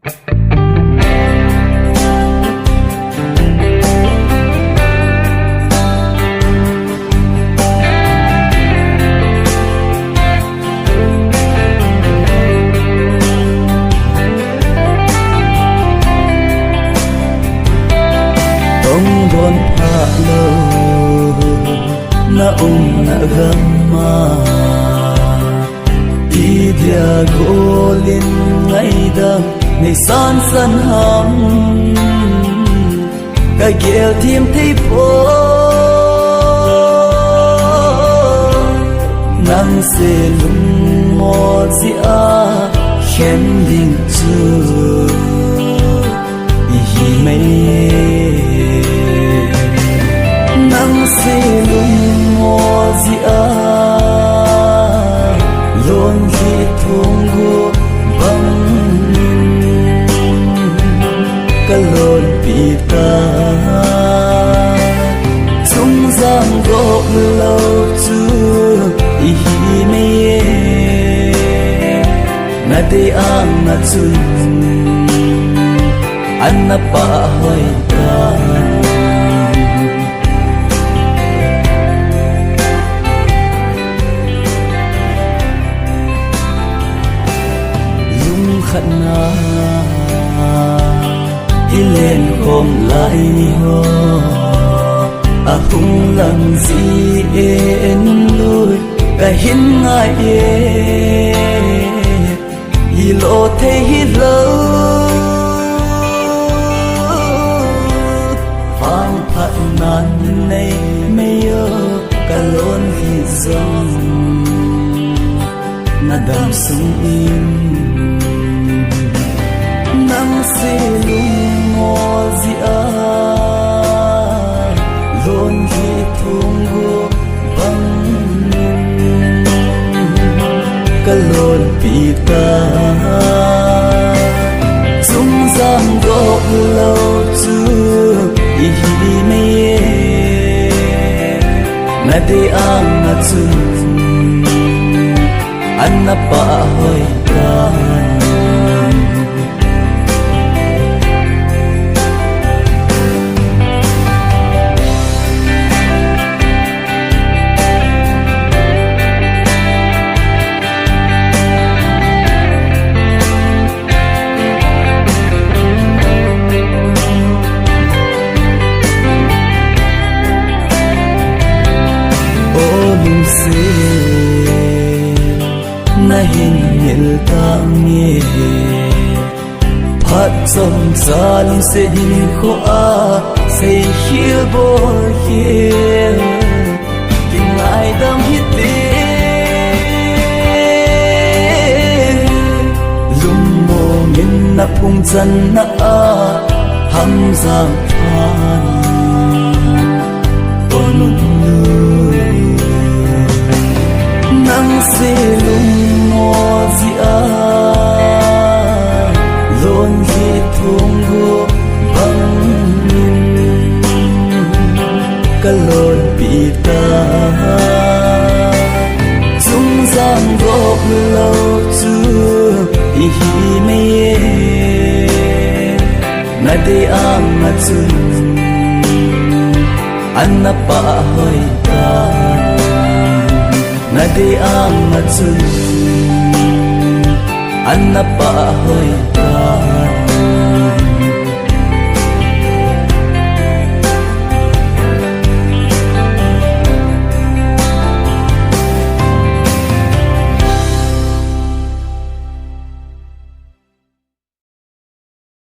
Bon pha lo na na gama ti dia golin ngai da nei san san ham ka gel tim thei po nang se lung mo si a khen ding chu hi mai nang se lung mo zi a lon hi thung gu bang kalon pi ta chung giang go lo chu hi me na te ang na chun an na pa hoi ta khát na lên hôm lại ho à hung làm gì en lối cả hin ngại hi lo thế hi lâu phang phật nan này mây cả lon hi dòng na đam sung im nang se lung mo zi a lon hi thung gu bang ka lon pi ta chung giang go lo chu hi me na te ang na chun an na pa hoi ta na hin hil ta nghe phát dòng ra lung se hin kho a say hiu bo hiu kinh ai đam hít te lung mo min na phung chân na a ham giang phan on nang se lung mo zi a lon hi thung gu bang ka lon pi ta chung giang go lo chu hi me na te ang na chun an na pa hoi ta na te ang na chun an na pa hoi